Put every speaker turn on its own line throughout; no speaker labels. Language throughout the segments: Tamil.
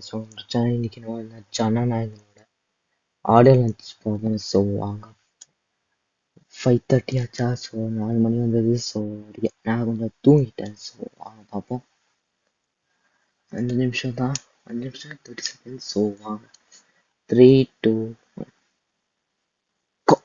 சேனல் இன்னைக்கு நம்ம ஜனநாயகனோட ஆடியோ லான்ச் போகுதுன்னு சொல்லுவாங்க. 5:30 ஆச்சா. ஸோ 4 மணி வந்தது. ஸோ நான் கொஞ்சம் தூங்கிட்டேன். ஸோ வாங்க பார்ப்போம். 5 நிமிஷம் தான், 5 நிமிஷம் 30 செகண்ட். ஸோ வாங்க 3, 2, 1 go.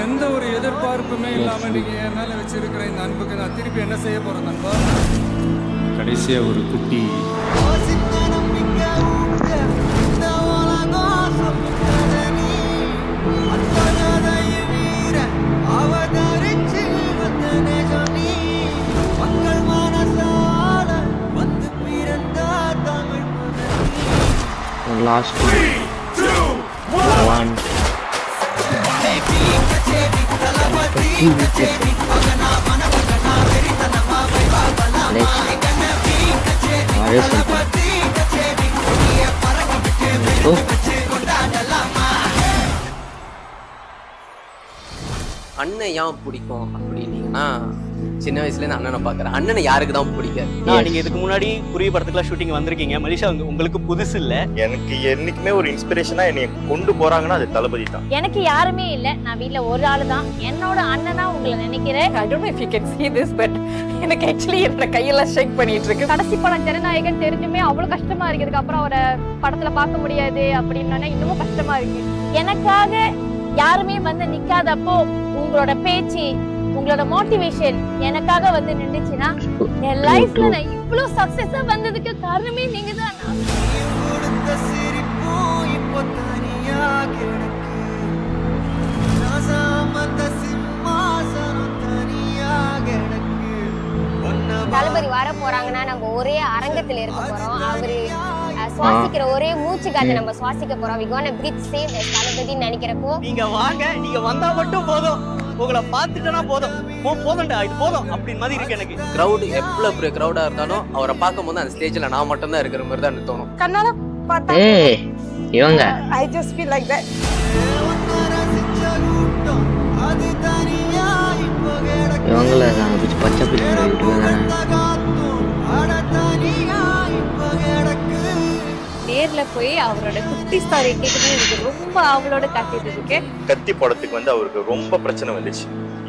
எந்த ஒரு எதிர்பார்ப்புமே இல்லாம நீங்க என் மேல வச்சிருக்கிற இந்த அன்புக்கு நான் திருப்பி என்ன செய்ய போறேன் நண்பா? கடைசியா ஒரு குட்டி
last 3, 2, 1
அண்ணன் ஏன் பிடிக்கும் அப்படின்னீங்கன்னா, சின்ன வயசுல இருந்து அண்ணனை பாக்குறேன். அண்ணனை யாருக்கு தான் பிடிக்காது?
நீங்க இதுக்கு முன்னாடி புரிய படத்துக்குலாம் ஷூட்டிங் வந்திருக்கீங்க. மலிஷா உங்களுக்கு புதுசு இல்ல.
எனக்கு என்னைக்குமே ஒரு இன்ஸ்பிரேஷனா என்னை கொண்டு போறாங்கன்னா அது தளபதி தான்.
எனக்கு யாருமே இல்ல, நான் வீட்ல ஒரு ஆளு தான். என்னோட அண்ணனா உங்களை நினைக்கிறேன்.
I don't know if you can see this, but எனக்கு ஆக்சுவலி என்னோட கையெல்லாம் ஷேக் பண்ணிட்டு இருக்கு.
கடைசி படம் ஜனநாயகன் தெரிஞ்சுமே அவ்வளவு கஷ்டமா இருக்கு. இதுக்கு அப்புறம் அவரை படத்துல பார்க்க முடியாது அப்படின்னு இன்னமும் கஷ்டமா இருக்கு. எனக்காக யாருமே வந்து நிக்காதப்போ உங்களோட பேச்சு, உங்களோட மோட்டிவேஷன் எனக்காக வந்து நின்றுச்சுன்னா என் லைஃப்ல நான் இவ்வளவு சக்சஸா வந்ததுக்கு காரணமே நீங்க தான்.
தளபதி வர போறாங்கன்னா நம்ம ஒரே அரங்கத்துல இருக்க போறோம். அவரு சுவாசிக்கிற ஒரே மூச்சு காத்து நம்ம சுவாசிக்க போறோம். We gonna breathe same as தளபதின்னு நினைக்கிறப்போ
நீங்க வாங்க, நீங்க வந்தா மட்டும் போதும். உங்களை பார்த்துட்டனா போதும், போதும்டா இது போதும் அப்படின்னு மாதிரி இருக்கு எனக்கு.
கிரவுட் எவ்வளவு பெரிய கிரவுடா இருந்தாலும் அவரை பார்க்கும்போது அந்த ஸ்டேஜ்ல நான் மட்டும் தான் இருக்கிற மாதிரி தான் எனக்கு தோணும்.
கண்ணால பார்த்தா
இவங்க
I just feel like that.
இவங்கள பச்சை பிள்ளை
நேர்ல போய் அவரோட குட்டி ஸ்டாரி கேட்கணும் எனக்கு ரொம்ப அவளோட காட்டிட்டு இருக்கு.
கத்தி படத்துக்கு வந்து அவருக்கு ரொம்ப பிரச்சனை வந்துச்சு,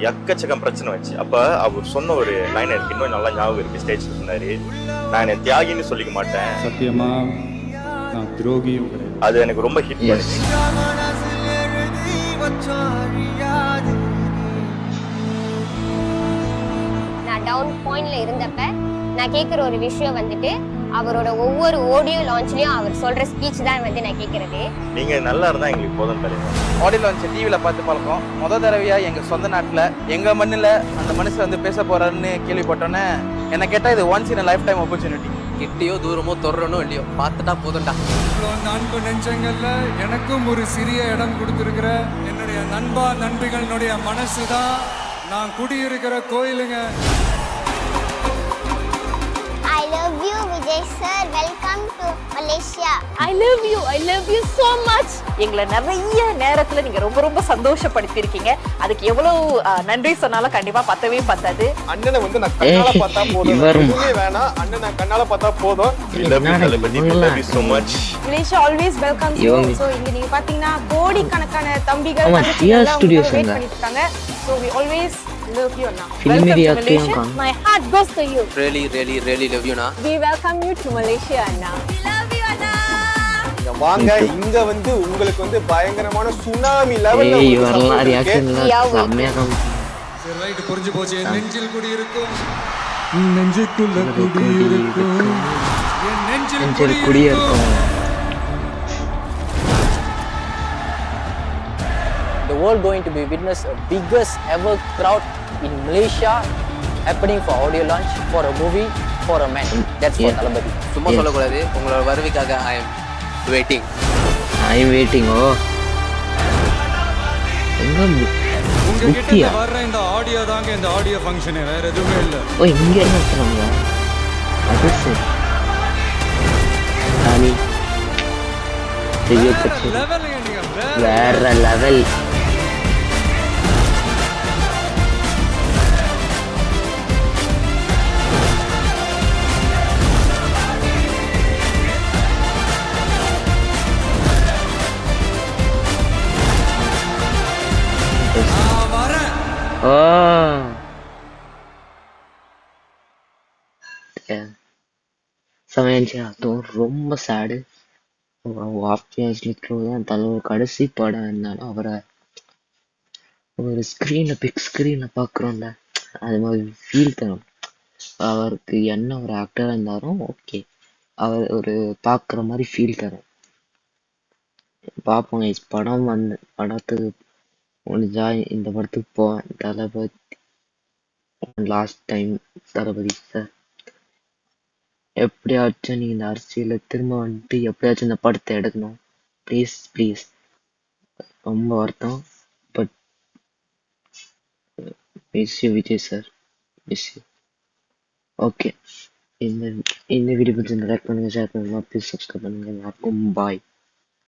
எக்கச்சக்கம் பிரச்சனை வந்துச்சு. அப்ப அவர் சொன்ன ஒரு லைன் எனக்கு இன்னும் நல்லா ஞாபகம் இருக்கு. ஸ்டேஜ்ல சொன்னாரு, நான் என்ன தியாகின்னு சொல்லிக்க மாட்டேன்,
சத்தியமா நான் துரோகியும் கிடையாது.
அது எனக்கு ரொம்ப ஹிட் பண்ணுச்சு.
நான் டவுன் பாயிண்ட்ல இருந்தப்ப நான் கேட்கிற ஒரு விஷயம் வந்துட்டு அவரோட ஒவ்வொரு ஆடியோ லான்ச்லயும் அவர் சொல்ற ஸ்பீச் தான் வந்து நான் கேட்கறது.
நீங்க நல்லா இருந்தா எங்களுக்கு போதும் தலைவர்.
ஆடியோ லான்ச் டிவியில பார்த்து பழக்கம். முத தடவையா எங்க சொந்த நாட்டுல எங்க மண்ணுல அந்த மனுஷன் வந்து பேச போறாருன்னு கேள்விப்பட்டோன்னே என்ன கேட்டா இது once in lifetime opportunity.
கிட்டியோ தூரமோ தொடரனோ இல்லையோ பார்த்துட்டா போதும்டா.
அன்பு நெஞ்சங்கள்ல எனக்கும் ஒரு சிறிய இடம் கொடுத்திருக்கிற என்னுடைய நண்பா நண்பிகளுடைய மனசுதான் நான் குடியிருக்கிற கோயிலுங்க.
I love you Vijay sir, welcome to Malaysia.
I love you so much.
எங்களை நிறைய நேரத்துல நீங்க ரொம்ப ரொம்ப சந்தோஷப்படுத்திருக்கீங்க. அதுக்கு எவ்வளவு நன்றி சொன்னாலும் கண்டிப்பா பத்தவே பத்தாது.
அண்ணனை வந்து நான் கண்ணால பார்த்தா போதும், எதுவுமே வேணாம், அண்ணனை நான் கண்ணால பார்த்தா போதும்.
love you so much.
Malaysia always welcomes you. So இங்க நீங்க பாத்தீங்கன்னா கோடிக்கணக்கான தம்பிகள்
ஸ்டுடியோஸ்
வெயிட் பண்ணிட்டு இருக்காங்க. So we always love you now.
My heart goes to you.
Really love you na.
We welcome you to Malaysia Anna.
We love you Anna.
இங்க வாங்க, இங்க வந்து உங்களுக்கு வந்து பயங்கரமான சுனாமி லெவல்ல
வரலாம். ரியாக்ஷன்லாம் செம்மையா தான்.
சரி ரைட், புரிஞ்சு போச்சு. என் நெஞ்சில் குடியிருக்கும், நெஞ்சுக்குள்ள குடியிருக்கும், என் நெஞ்சில் குடியிருக்கும்.
இந்த
world going to be witness a biggest ever crowd in Malaysia happening for audio launch for a movie for a man. That's for
Yeah.
Thalapathy.
சும்மா
Yes.
சொல்லக்கூடாது, உங்களோட வருவிக்காக I am waiting.
I am waiting. ஓ எங்க
உங்ககிட்ட
முக்கியா?
இருந்து வர்ற இந்த ஆடியோ தாங்க இந்த ஆடியோ ஃபங்க்ஷனே, வேற எதுவுமே இல்ல.
ஓ இங்க என்ன இருக்கிறாங்க? அது சரி. ராணி பெரிய
வேற
கட்சி,
லெவலுங்க நீங்க,
வேற லெவல்.
நான் வரேன்.
ஓ செமையாச்சு. அதுவும் ரொம்ப சேடு. ஆப்ஷன் தலைவர் கடைசி படம் இருந்தாலும் அவரை ஒரு ஸ்க்ரீன்ல பிக் ஸ்க்ரீன்ல பாக்குறோம்ல, அது மாதிரி ஃபீல் தரும். அவருக்கு என்ன ஒரு ஆக்டரா இருந்தாலும் ஓகே, அவர் ஒரு பாக்குற மாதிரி ஃபீல் தரும். பார்ப்போம் guys. படம் வந்து படத்துக்கு முடிஞ்சா இந்த படத்துக்கு போவேன். தளபதி லாஸ்ட் டைம் தளபதி சார், எப்படியாச்சும் நீங்க இந்த அரசியல திரும்ப வந்துட்டு எப்படியாச்சும் இந்த படத்தை எடுக்கணும். Please please. ரொம்ப வருத்தம். But miss you Vijay sir, miss you. Okay, இந்த இந்த வீடியோ பற்றி லைக் பண்ணுங்க, ஷேர் பண்ணுங்க, ப்ளீஸ் சப்ஸ்கிரைப் பண்ணுங்க. எல்லாருக்கும் பாய்.